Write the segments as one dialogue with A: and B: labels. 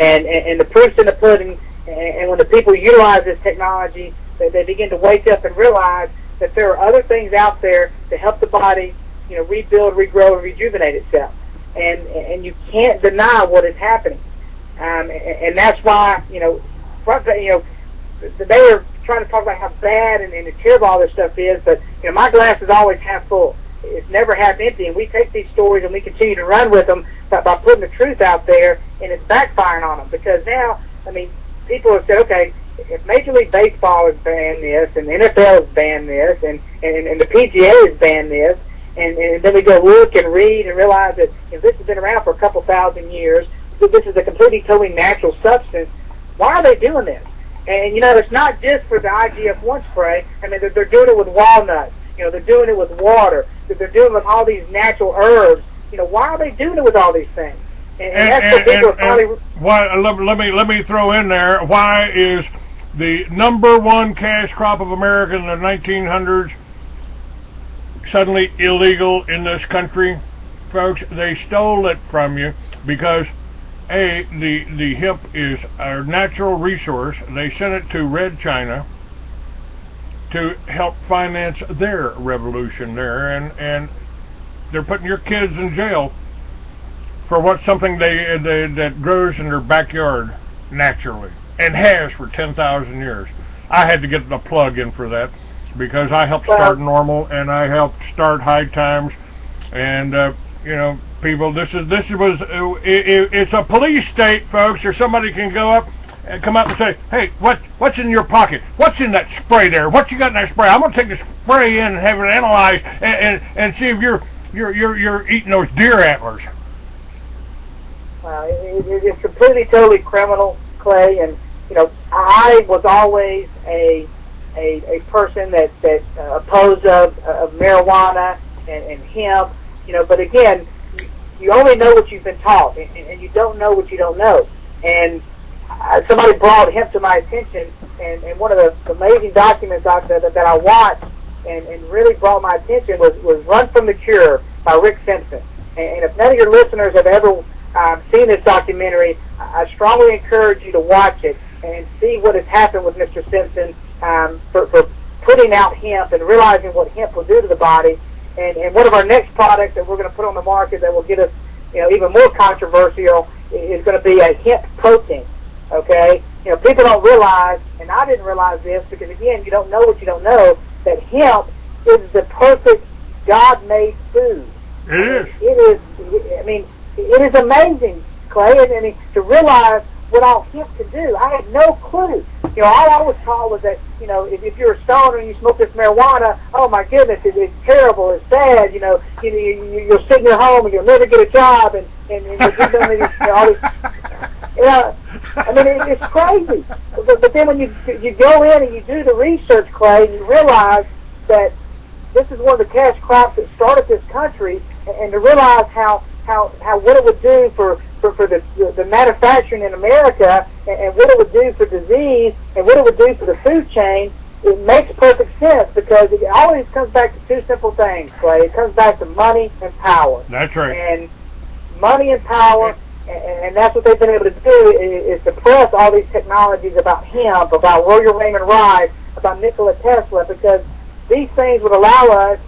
A: And the proof's in the pudding. And when the people utilize this technology, they begin to wake up and realize that there are other things out there to help the body, rebuild, regrow, and rejuvenate itself. And you can't deny what is happening. And that's why, they were trying to talk about how bad and terrible all this stuff is, but my glass is always half full. It's never half empty, and we take these stories and we continue to run with them by putting the truth out there, and it's backfiring on them. Because now, people have said, okay, if Major League Baseball has banned this, and the NFL has banned this, and the PGA has banned this, and then we go look and read and realize that this has been around for a couple thousand years, this is a completely, totally natural substance, why are they doing this? And, it's not just for the IGF-1 spray. They're doing it with walnuts. They're doing it with water. They're doing it with all these natural herbs. Why are they doing it with all these things? And that's what people are finally...
B: Let me throw in there, why is the #1 cash crop of America in the 1900s suddenly illegal in this country? Folks, they stole it from you because... the hemp is our natural resource. They sent it to Red China to help finance their revolution there, and they're putting your kids in jail for something that grows in their backyard naturally and has for 10,000 years. I had to get the plug in for that because I helped start Normal and I helped start High Times, and people, it's a police state, folks, or somebody can go up and come up and say, hey, what's in your pocket? What's in that spray there? What you got in that spray? I'm going to take the spray in and have it analyzed and see if you're eating those deer antlers.
A: It's completely, totally criminal, Clay, and, I was always a person that opposed of marijuana and hemp, but again, you only know what you've been taught, and you don't know what you don't know. And somebody brought hemp to my attention, and one of the amazing documents that I watched and really brought my attention was Run from the Cure by Rick Simpson. And if none of your listeners have ever seen this documentary, I strongly encourage you to watch it and see what has happened with Mr. Simpson for putting out hemp and realizing what hemp will do to the body. And one of our next products that we're going to put on the market that will get us, even more controversial is going to be a hemp protein. Okay, people don't realize, and I didn't realize this because again, you don't know what you don't know, that hemp is the perfect God-made food.
B: It is.
A: It is amazing, Clay. And to realize what all hemp can do, I had no clue. All I was taught was that, if you're a stoner and you smoke this marijuana, oh my goodness, it's terrible, it's sad, you'll sit in your home and you'll never get a job, and you'll do all these, it's crazy. But then when you go in and you do the research, Clay, and you realize that this is one of the cash crops that started this country, and to realize how what it would do for the manufacturing in America, and what it would do for disease, and what it would do for the food chain, it makes perfect sense because it always comes back to two simple things, Clay. It comes back to money and power.
B: That's right.
A: And money and power, and that's what they've been able to do is suppress all these technologies about hemp, about William Raymond Rice, about Nikola Tesla, because these things would allow us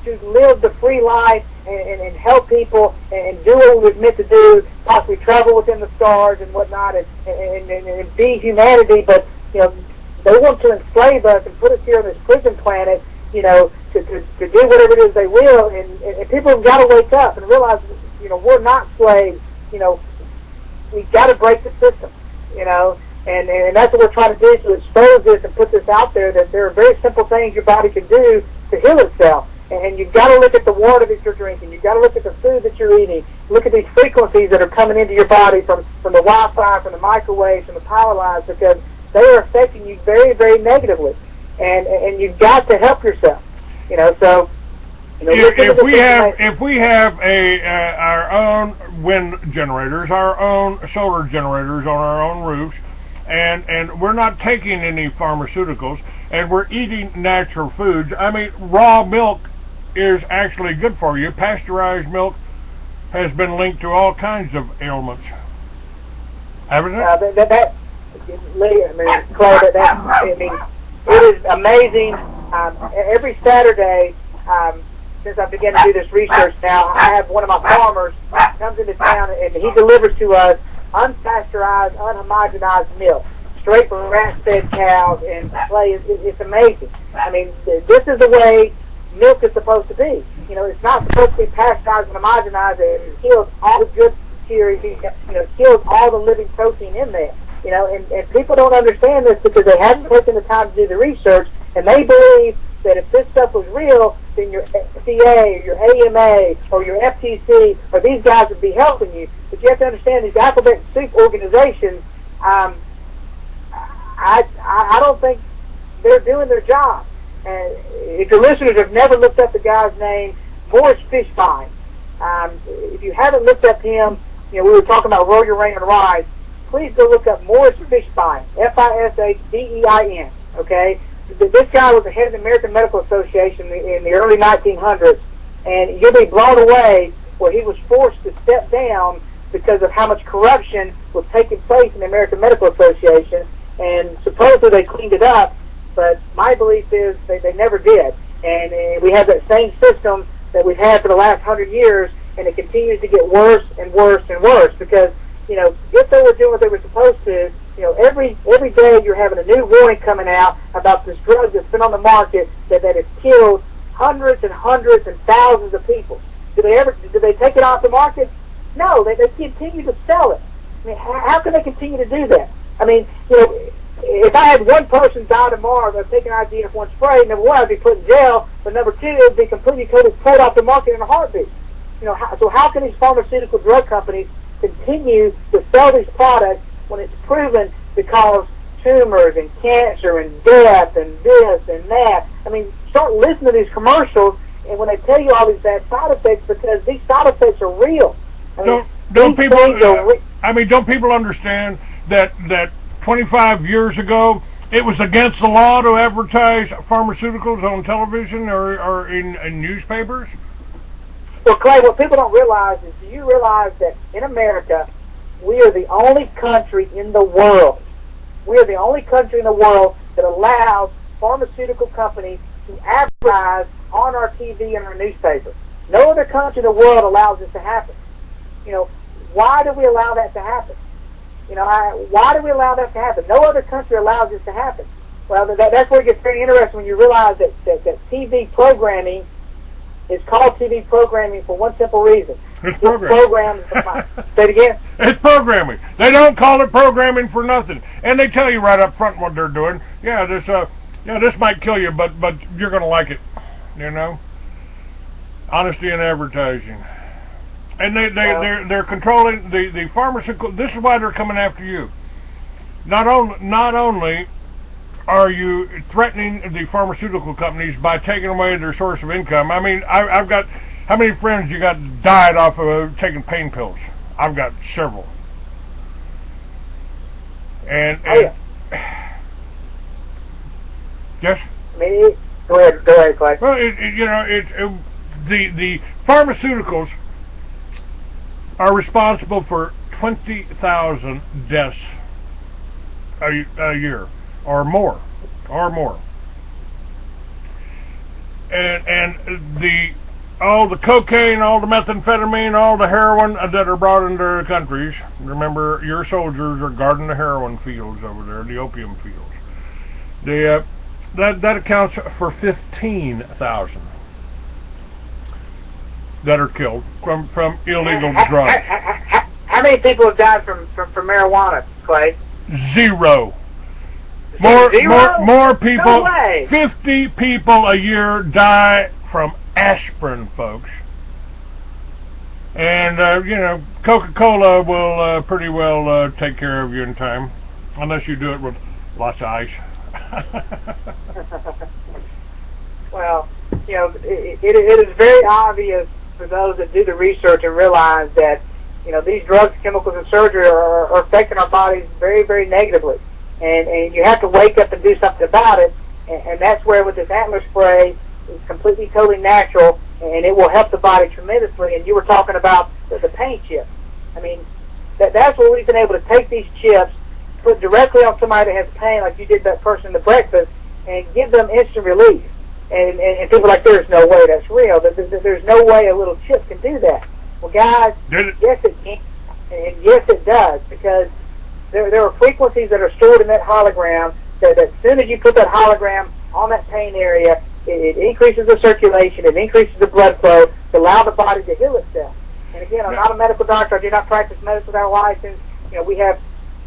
A: to live the free life and help people and do what we're meant to do, possibly travel within the stars and whatnot, and be humanity. But they want to enslave us and put us here on this prison planet, to do whatever it is they will. And people have got to wake up and realize, we're not slaves. We've got to break the system. And that's what we're trying to do, to expose this and put this out there, that there are very simple things your body can do to heal itself. And you've got to look at the water that you're drinking. You've got to look at the food that you're eating. Look at these frequencies that are coming into your body from the Wi-Fi, from the microwaves, from the power lines, because they are affecting you very, very negatively. And you've got to help yourself. So
B: if we have our own wind generators, our own solar generators on our own roofs, and we're not taking any pharmaceuticals, and we're eating natural foods. Raw milk is actually good for you. Pasteurized milk has been linked to all kinds of ailments. Haven't it?
A: Clay, it is amazing. Every Saturday, since I began to do this research now, I have one of my farmers comes into town and he delivers to us unpasteurized, unhomogenized milk, straight from grass-fed cows, and Clay, it's amazing. I mean, this is the way milk is supposed to be. You know, it's not supposed to be pasteurized and homogenized. It kills all the good bacteria, kills all the living protein in there. You know, and people don't understand this because they haven't taken the time to do the research, and they believe that if this stuff was real, then your FDA or your AMA or your FTC or these guys would be helping you. But you have to understand these alphabet soup organizations, I don't think they're doing their job. And if your listeners have never looked up the guy's name, Morris Fishbein, if you haven't looked up him, we were talking about Roll Your Raymond Rise, please go look up Morris Fishbein, Fishbein, okay? This guy was the head of the American Medical Association in the early 1900s, and you'll be blown away where he was forced to step down because of how much corruption was taking place in the American Medical Association, and supposedly they cleaned it up, but my belief is they never did. And we have that same system that we've had for the last 100 years, and it continues to get worse and worse and worse because, if they were doing what they were supposed to, every day you're having a new warning coming out about this drug that's been on the market that has killed hundreds and hundreds and thousands of people. Did they take it off the market? No, they continue to sell it. I mean, how can they continue to do that? I mean, if I had one person die tomorrow of taking IGF-1 spray, number one, I'd be put in jail, but number two, it would be completely pulled off the market in a heartbeat. So how can these pharmaceutical drug companies continue to sell these products when it's proven to cause tumors and cancer and death and this and that? I mean, start listening to these commercials, and when they tell you all these bad side effects, because these side effects are real.
B: Don't people understand that 25 years ago it was against the law to advertise pharmaceuticals on television or in newspapers?
A: Well, Clay, what people don't realize is, do you realize that in America, we are the only country in the world, that allows pharmaceutical companies to advertise on our TV and our newspaper. No other country in the world allows this to happen. Why do we allow that to happen? Why do we allow that to happen? No other country allows this to happen. Well, that's where it gets very interesting when you realize that TV programming is called TV programming for one simple reason.
B: It's programming.
A: Say it again.
B: It's programming. They don't call it programming for nothing, and they tell you right up front what they're doing. Yeah, this might kill you, but you're gonna like it. Honesty in advertising, and they're controlling the pharmaceutical. This is why they're coming after you. Not only are you threatening the pharmaceutical companies by taking away their source of income? I mean, I've got, how many friends you got died off of taking pain pills? I've got several. And yes?
A: Me? Go ahead, Clay.
B: Well, the pharmaceuticals are responsible for 20,000 deaths a year. Or more. And all the cocaine, all the methamphetamine, all the heroin that are brought into our countries. Remember, your soldiers are guarding the heroin fields over there, the opium fields. That accounts for 15,000 that are killed from illegal drugs.
A: How many people have died from marijuana, Clay?
B: Zero. More people.
A: No way.
B: 50 people a year die from aspirin, folks. And Coca-Cola will pretty well take care of you in time, unless you do it with lots of ice.
A: Well, it is very obvious for those that do the research and realize that these drugs, chemicals, and surgery are affecting our bodies very, very negatively. And you have to wake up and do something about it, and that's where with this antler spray, it's completely, totally natural, and it will help the body tremendously. And you were talking about the paint chip. I mean, That's where we've been able to take these chips, put directly on somebody that has pain, like you did that person in the breakfast, and give them instant relief. And people are like, there's no way that's real. There's no way a little chip can do that. Well, guys, yes, it can, and yes, it does, because there are frequencies that are stored in that hologram that as soon as you put that hologram on that pain area, it increases the circulation, it increases the blood flow to allow the body to heal itself. And again, I'm not a medical doctor. I do not practice medicine without a license. We have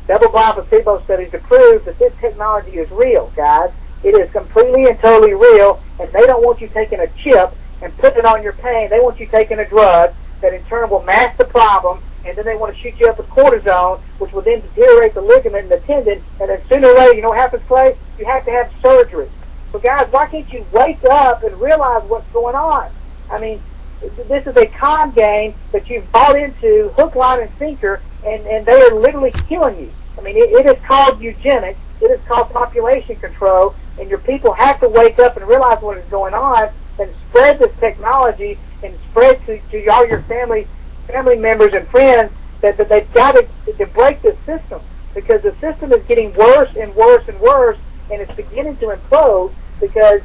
A: double-blind placebo studies to prove that this technology is real, guys. It is completely and totally real, and they don't want you taking a chip and putting it on your pain. They want you taking a drug that in turn will mask the problem, and then they want to shoot you up with cortisone, which will then deteriorate the ligament and the tendon, and then sooner or later, you know what happens, Clay? You have to have surgery. So guys, why can't you wake up and realize what's going on? I mean, this is a con game that you've bought into, hook, line, and sinker, and they are literally killing you. I mean, it is called eugenics. It is called population control, and your people have to wake up and realize what is going on and spread this technology and spread to all your family members and friends that they've got to break this system, because the system is getting worse and worse and worse, and it's beginning to implode because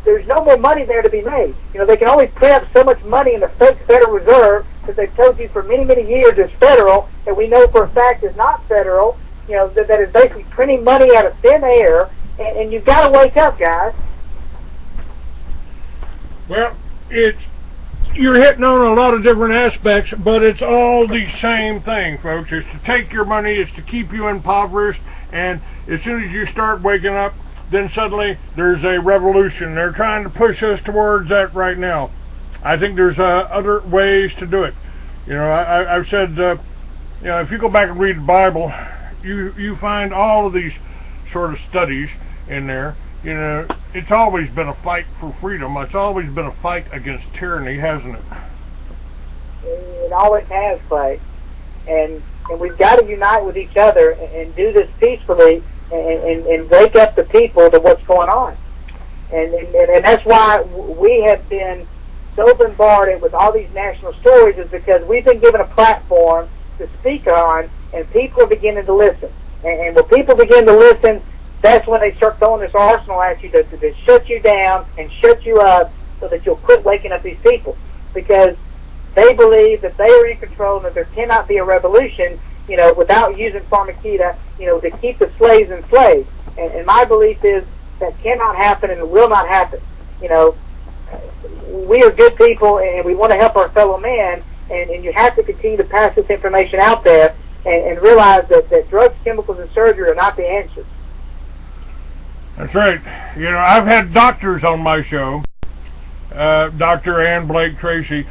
A: there's no more money there to be made. They can only print up so much money in the fake Federal Reserve that they've told you for many, many years is federal, that we know for a fact is not federal, that is basically printing money out of thin air, and you've got to wake up, guys.
B: Well, you're hitting on a lot of different aspects, but it's all the same thing, folks. It's to take your money, it's to keep you impoverished, and as soon as you start waking up, then suddenly there's a revolution. They're trying to push us towards that right now. I think there's other ways to do it. I've said, if you go back and read the Bible, you find all of these sort of studies in there. It's always been a fight for freedom. It's always been a fight against tyranny, hasn't it?
A: It always has, Clay. And we've got to unite with each other and do this peacefully and wake up the people to what's going on. And that's why we have been so bombarded with all these national stories, is because we've been given a platform to speak on, and people are beginning to listen. And when people begin to listen, that's when they start throwing this arsenal at you to shut you down and shut you up so that you'll quit waking up these people. Because they believe that they are in control and that there cannot be a revolution, without using pharmakeia, to keep the slaves enslaved. And my belief is that cannot happen and it will not happen. We are good people and we want to help our fellow man, and you have to continue to pass this information out there and realize that drugs, chemicals, and surgery are not the answer.
B: That's right. I've had doctors on my show. Dr. Ann Blake Tracy,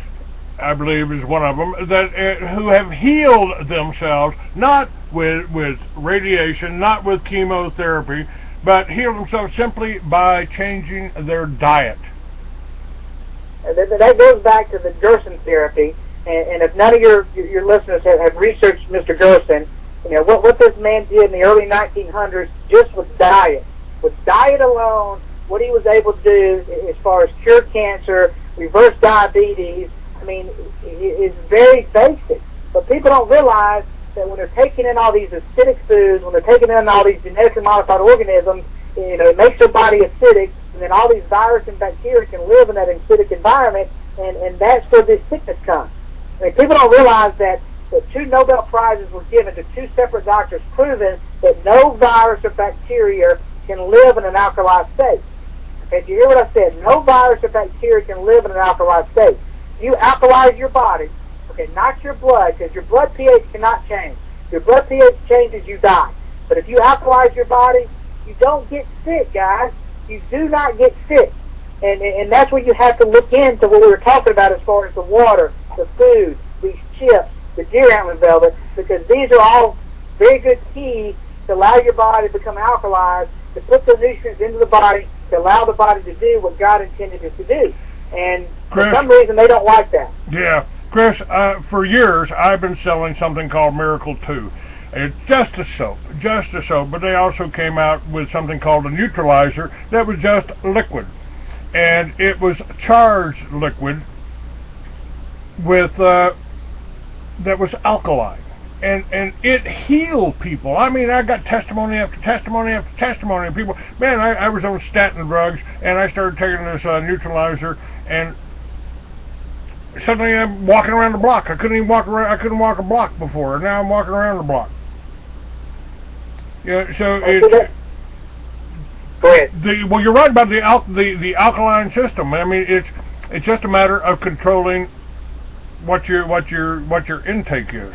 B: I believe, is one of them, that who have healed themselves, not with radiation, not with chemotherapy, but healed themselves simply by changing their diet.
A: That goes back to the Gerson therapy, and if none of your listeners have researched Mr. Gerson, what this man did in the early 1900s just with diet. With diet alone, what he was able to do as far as cure cancer, reverse diabetes, is very basic. But people don't realize that when they're taking in all these acidic foods, when they're taking in all these genetically modified organisms, it makes their body acidic, and then all these viruses and bacteria can live in that acidic environment, and that's where this sickness comes. People don't realize that 2 Nobel Prizes were given to 2 separate doctors proving that no virus or bacteria can live in an alkali state. Okay, do you hear what I said? No virus or bacteria can live in an alkali state. You alkalize your body, okay, not your blood, because your blood pH cannot change. Your blood pH changes, you die. But if you alkalize your body, you don't get sick, guys. You do not get sick. And that's what you have to look into, what we were talking about as far as the water, the food, these chips, the deer antler velvet, because these are all very good keys to allow your body to become alkalized, to put the nutrients into the body, to allow the body to do what God intended it to do. And
B: Chris,
A: for some reason, they don't like that.
B: Yeah. Chris, for years, I've been selling something called Miracle 2. It's just a soap, but they also came out with something called a neutralizer that was just liquid. And it was charged liquid with, that was alkaline. and it healed people. I mean, I got testimony after testimony after testimony of people. Man, I was on statin drugs, and I started taking this neutralizer, and suddenly I'm walking around the block. I couldn't walk a block before, and now I'm walking around the block. Yeah, so it's.
A: Go ahead.
B: Well, you're right about the alkaline system. I mean, it's just a matter of controlling what your intake is.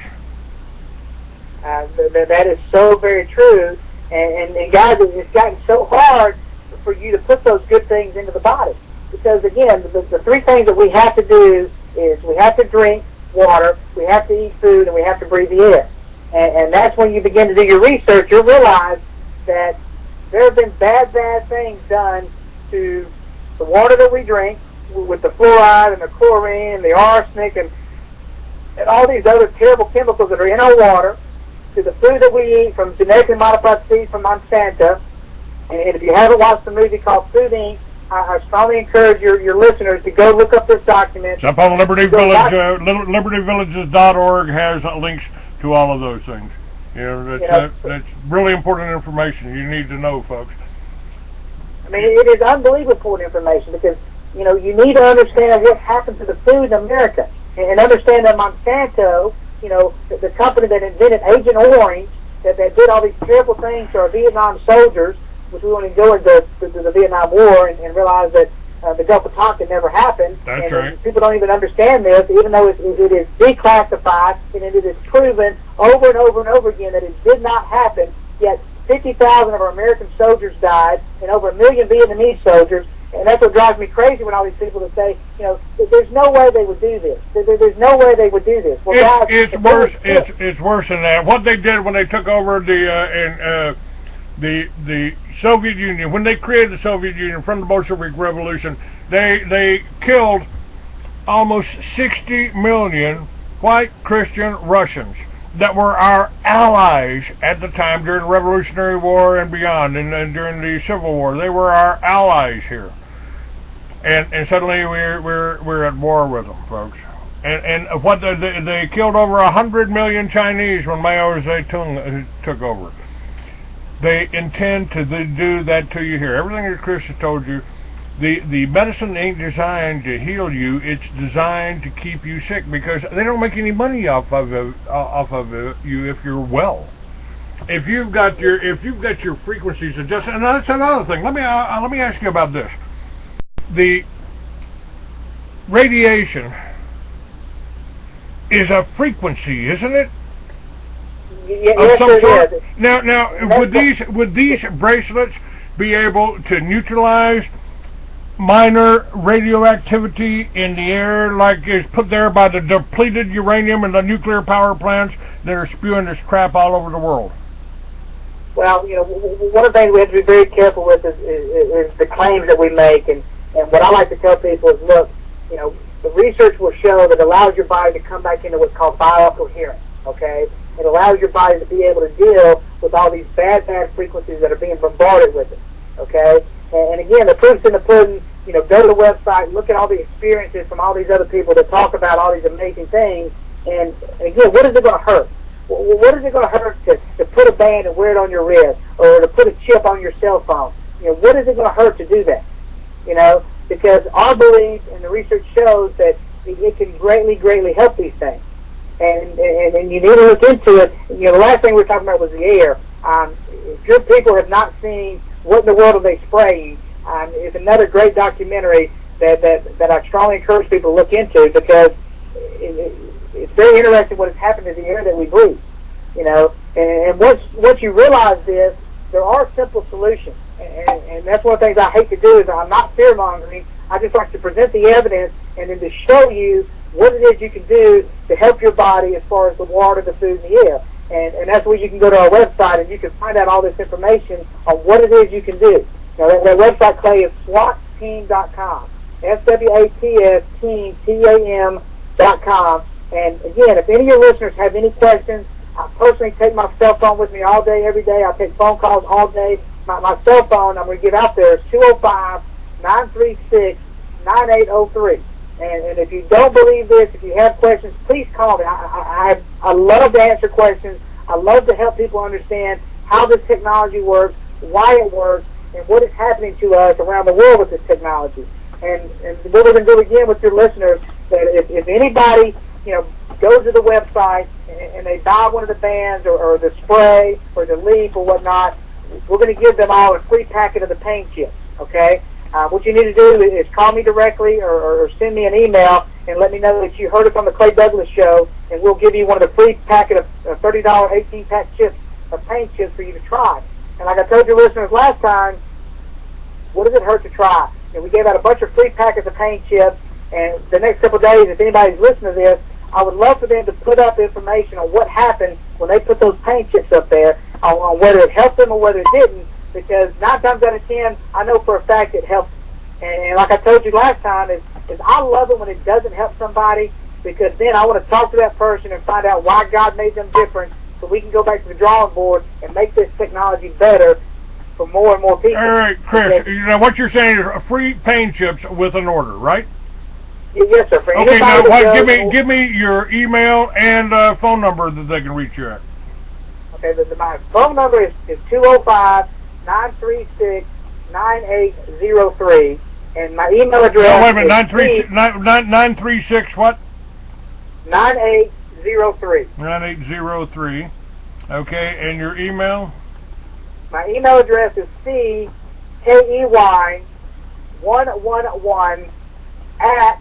A: That is so very true, and guys, it's gotten so hard for you to put those good things into the body, because again, the three things that we have to do is we have to drink water, we have to eat food, and we have to breathe the air. And that's when you begin to do your research. You'll realize that there have been bad things done to the water that we drink, with the fluoride and the chlorine and the arsenic and all these other terrible chemicals that are in our water, to the food that we eat from genetically modified seeds from Monsanto. And if you haven't watched the movie called Food Inc., I strongly encourage your listeners to go look up this document.
B: It's up on Liberty Village, libertyvillages.org has links to all of those things. That's really important information you need to know, folks.
A: I mean, it is unbelievably important information, because you need to understand what happened to the food in America, and understand that Monsanto, the company that invented Agent Orange, that did all these terrible things to our Vietnam soldiers, which we won't even go into the Vietnam War and realize that the Gulf of Tonkin never happened.
B: That's right.
A: People don't even understand this, even though it is declassified, and it is proven over and over and over again that it did not happen, yet 50,000 of our American soldiers died, and over 1 million Vietnamese soldiers. And that's what drives me crazy when all these people that say, there's no way they would do this. There's no way they would do this. Well, guys,
B: it's worse. It's worse than that. What they did when they took over the Soviet Union, when they created the Soviet Union from the Bolshevik Revolution, they killed almost 60 million white Christian Russians that were our allies at the time during the Revolutionary War and beyond, and during the Civil War. They were our allies here. And suddenly we're at war with them, folks. And what they killed over 100 million Chinese when Mao Zedong took over. They intend to do that to you here. Everything that Chris has told you, the medicine ain't designed to heal you. It's designed to keep you sick, because they don't make any money off of you if you're well. If you've got your frequencies adjusted, and that's another thing. Let me ask you about this. The radiation is a frequency, isn't it?
A: Yes, it is.
B: Now, would these bracelets be able to neutralize minor radioactivity in the air, like is put there by the depleted uranium and the nuclear power plants that are spewing this crap all over the world?
A: Well, one of the things we have to be very careful with is the claims that we make, and what I like to tell people is, look, the research will show that it allows your body to come back into what's called biocoherence, okay? It allows your body to be able to deal with all these bad frequencies that are being bombarded with it, okay? And again, the proof's in the pudding. Go to the website, look at all the experiences from all these other people that talk about all these amazing things, and again, what is it going to hurt? What is it going to hurt to put a band and wear it on your wrist, or to put a chip on your cell phone? What is it going to hurt to do that? Because our belief and the research shows that it can greatly help these things. And you need to look into it. The last thing we were talking about was the air. If your people have not seen What in the World Are They Spraying, it's another great documentary that I strongly encourage people to look into, because it's very interesting what has happened to the air that we breathe. And once you realize this, there are simple solutions. And that's one of the things I hate to do, is I'm not fear-mongering. I just like to present the evidence and then to show you what it is you can do to help your body as far as the water, the food, and the air. And that's where you can go to our website and you can find out all this information on what it is you can do. That website, Clay, is SWATsteam.com. SWATS team, TAM.com. And again, if any of your listeners have any questions, I personally take my cell phone with me all day, every day. I take phone calls all day. My cell phone I'm going to give out there is 205-936-9803. And if you don't believe this, if you have questions, please call me. I love to answer questions. I love to help people understand how this technology works, why it works, and what is happening to us around the world with this technology. And what we're going to do again with your listeners, that if anybody, goes to the website and they buy one of the bands or the spray or the leaf or whatnot, we're going to give them all a free packet of the pain chips, okay? What you need to do is call me directly or send me an email and let me know that you heard us on the Clay Douglas Show, and we'll give you one of the free packet of $30 18-pack chips of pain chips for you to try. And like I told your listeners last time, what does it hurt to try? And we gave out a bunch of free packets of pain chips, and the next couple of days, if anybody's listening to this, I would love for them to put up information on what happened when they put those pain chips up there, on whether it helped them or whether it didn't, because 9 times out of 10, I know for a fact it helps. And like I told you last time, is I love it when it doesn't help somebody, because then I want to talk to that person and find out why God made them different, so we can go back to the drawing board and make this technology better for more and more people.
B: All right, Chris, what you're saying is free pain chips with an order, right?
A: Yes, sir. For
B: okay, now give me your email and phone number that they can reach you at.
A: Okay, my phone number is 205-936-9803, and my email address
B: wait a minute, 936 what?
A: 9803.
B: 9803. Okay, and your email?
A: My email address is CKEY111 at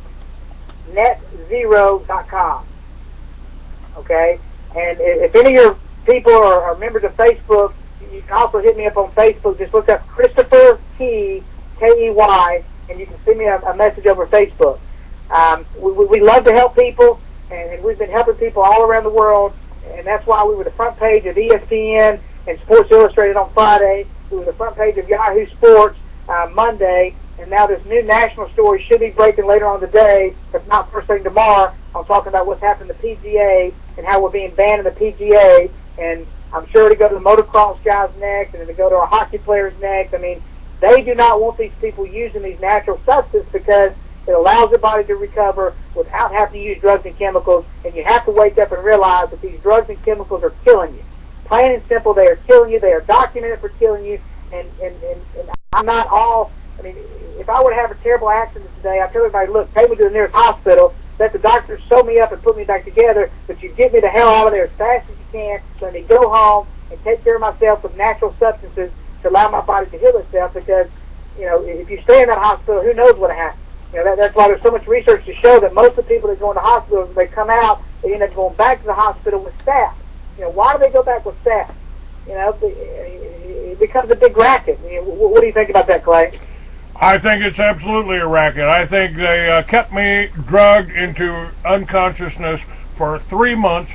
A: netzero.com. Okay? And if any of your people are members of Facebook, you can also hit me up on Facebook. Just look up Christopher Key, K-E-Y, and you can send me a message over Facebook. We love to help people, and we've been helping people all around the world, and that's why we were the front page of ESPN and Sports Illustrated on Friday. We were the front page of Yahoo Sports Monday, and now this new national story should be breaking later on today, if not first thing tomorrow. I'm talking about what's happened to the PGA and how we're being banned in the PGA, and I'm sure to go to the motocross guys next, and to go to our hockey players next. I mean, they do not want these people using these natural substances because it allows their body to recover without having to use drugs and chemicals, and you have to wake up and realize that these drugs and chemicals are killing you. Plain and simple, they are killing you. They are documented for killing you, and I'm not all, I mean, if I were to have a terrible accident today, I'd tell everybody, look, take me to the nearest hospital, let the doctor sew me up and put me back together, but you get me the hell out of there as fast as you can, let me go home and take care of myself with natural substances to allow my body to heal itself, because, if you stay in that hospital, who knows what happens. That's why there's so much research to show that most of the people that go into hospitals, when they come out, they end up going back to the hospital with staph. Why do they go back with staph? It becomes a big racket. What do you think about that, Clay?
B: I think it's absolutely a racket. I think they kept me drugged into unconsciousness for 3 months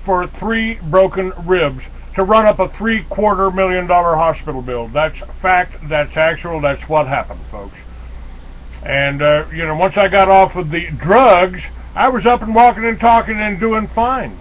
B: for 3 broken ribs to run up a $750,000 hospital bill. That's fact, that's actual, that's what happened, folks. And, once I got off of the drugs, I was up and walking and talking and doing fine.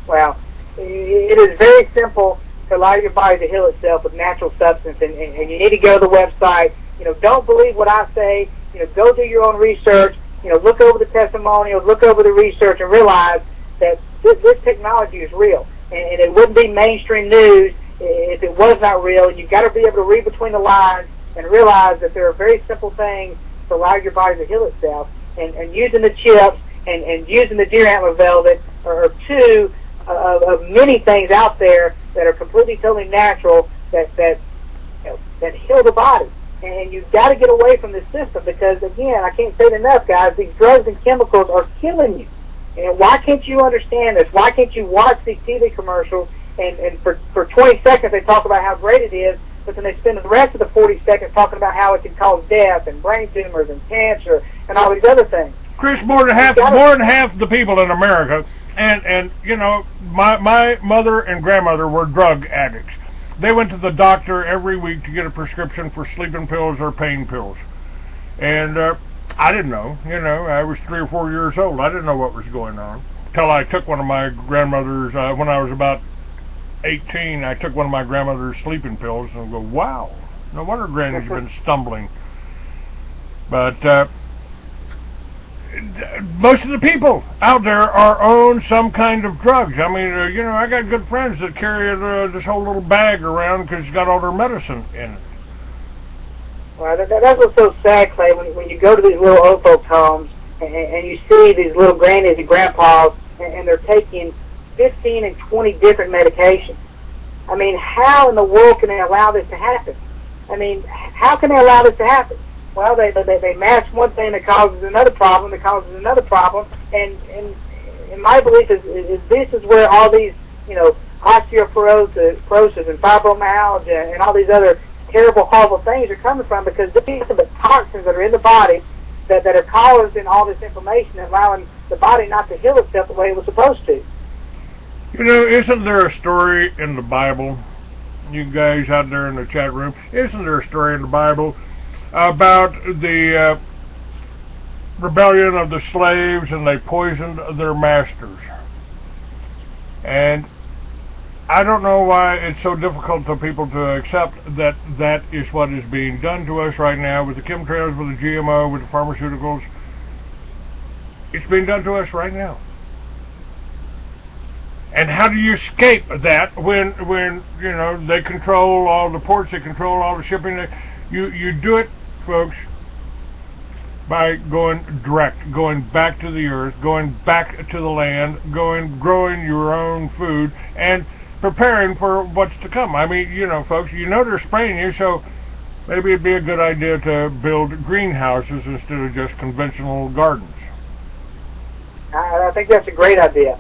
A: Well, it is very simple to allow your body to heal itself with natural substance, and you need to go to the website. Don't believe what I say. Go do your own research. Look over the testimonials, look over the research, and realize that this technology is real. And it wouldn't be mainstream news if it was not real. You've got to be able to read between the lines and realize that there are very simple things to allow your body to heal itself. And using the chips and using the deer antler velvet are 2 of many things out there that are completely, totally natural that heal the body. And you've got to get away from this system because, again, I can't say it enough, guys, these drugs and chemicals are killing you. And why can't you understand this? Why can't you watch these TV commercials and for 20 seconds they talk about how great it is, but then they spend the rest of the 40 seconds talking about how it can cause death and brain tumors and cancer and all these other things.
B: Chris, more than half the people in America, and my mother and grandmother were drug addicts. They went to the doctor every week to get a prescription for sleeping pills or pain pills. And I didn't know. I was 3 or 4 years old. I didn't know what was going on. Until I took one of my grandmother's, when I was about 18, I took one of my grandmother's sleeping pills and I go, wow, no wonder Granny's been stumbling. But most of the people out there are on some kind of drugs. I mean, I got good friends that carry this whole little bag around because it's got all their medicine in it.
A: Well, that's what's so sad, Clay, when you go to these little old folks' homes and you see these little grannies and grandpas, and they're taking 15 and 20 different medications. I mean, how in the world can they allow this to happen? I mean, how can they allow this to happen? Well, they match one thing that causes another problem, and my belief is this is where all these, osteoporosis and fibromyalgia and all these other terrible, horrible things are coming from, because these are the toxins that are in the body that are causing all this inflammation and allowing the body not to heal itself the way it was supposed to.
B: Isn't there a story in the Bible, you guys out there in the chat room, isn't there a story in the Bible about the rebellion of the slaves, and they poisoned their masters? And I don't know why it's so difficult for people to accept that that is what is being done to us right now with the chemtrails, with the GMO, with the pharmaceuticals. It's being done to us right now. And how do you escape that when they control all the ports, they control all the shipping? You do it, folks, by going direct, going back to the earth, going back to the land, growing your own food, and preparing for what's to come. I mean, folks, they're spraying you, so maybe it'd be a good idea to build greenhouses instead of just conventional gardens.
A: I think that's a great idea.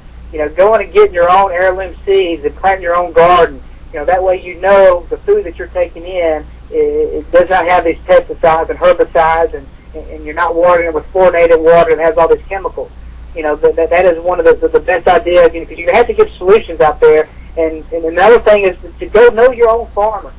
A: Going and getting your own heirloom seeds and planting your own garden. That way the food that you're taking in, it does not have these pesticides and herbicides, and you're not watering it with fluorinated water that has all these chemicals. That is one of the best ideas, because you have to give solutions out there. And another thing is to go know your own farmer.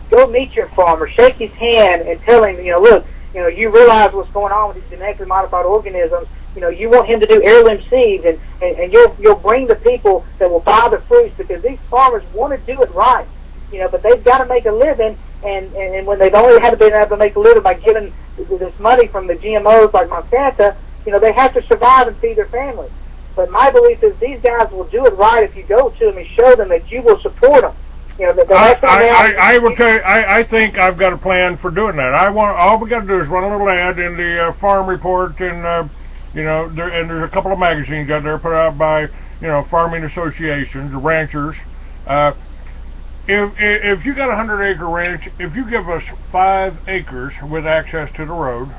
A: Go meet your farmer, shake his hand, and tell him, look, you realize what's going on with these genetically modified organisms. You want him to do heirloom seeds, and you'll bring the people that will buy the fruits, because these farmers want to do it right. But they've got to make a living, and when they've only had to be able to make a living by getting this money from the GMOs like Monsanto, they have to survive and feed their families. But my belief is these guys will do it right if you go to them and show them that you will support them.
B: I will tell you, I think I've got a plan for doing that. All we got to do is run a little ad in the Farm Report, and there's a couple of magazines out there put out by farming associations, ranchers. If you got a 100-acre ranch, if you give us 5 acres with access to the road,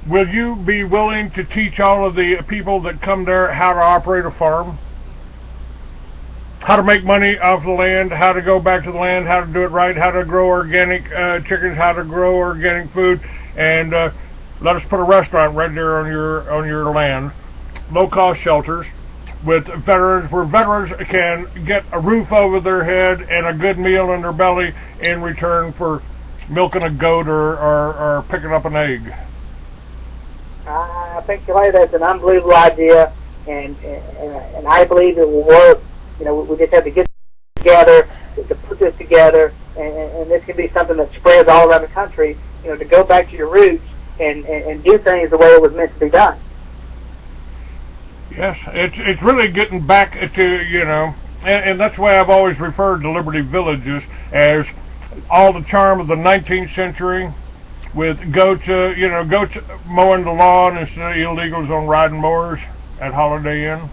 B: will you be willing to teach all of the people that come there how to operate a farm? How to make money off the land, how to go back to the land, how to do it right, how to grow organic chickens, how to grow organic food, and let us put a restaurant right there on your land. Low-cost shelters with veterans, where veterans can get a roof over their head and a good meal in their belly in return for milking a goat or picking up an egg.
A: I think that's an unbelievable idea, and I believe it will work. We just have to get together to put this together, and this can be something that spreads all around the country. To go back to your roots and do things the way it was meant to be done.
B: Yes, it's really getting back to and that's why I've always referred to Liberty Villages as all the charm of the 19th century, with goats mowing the lawn instead of illegals on riding mowers at Holiday Inn.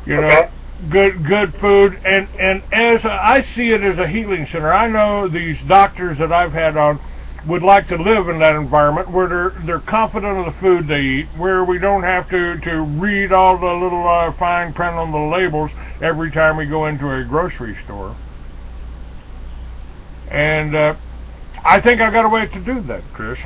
A: Okay.
B: Good food, and as I see it as a healing center. I know these doctors that I've had on would like to live in that environment where they're confident of the food they eat, where we don't have to read all the little fine print on the labels every time we go into a grocery store. And I think I've got a way to do that, Chris.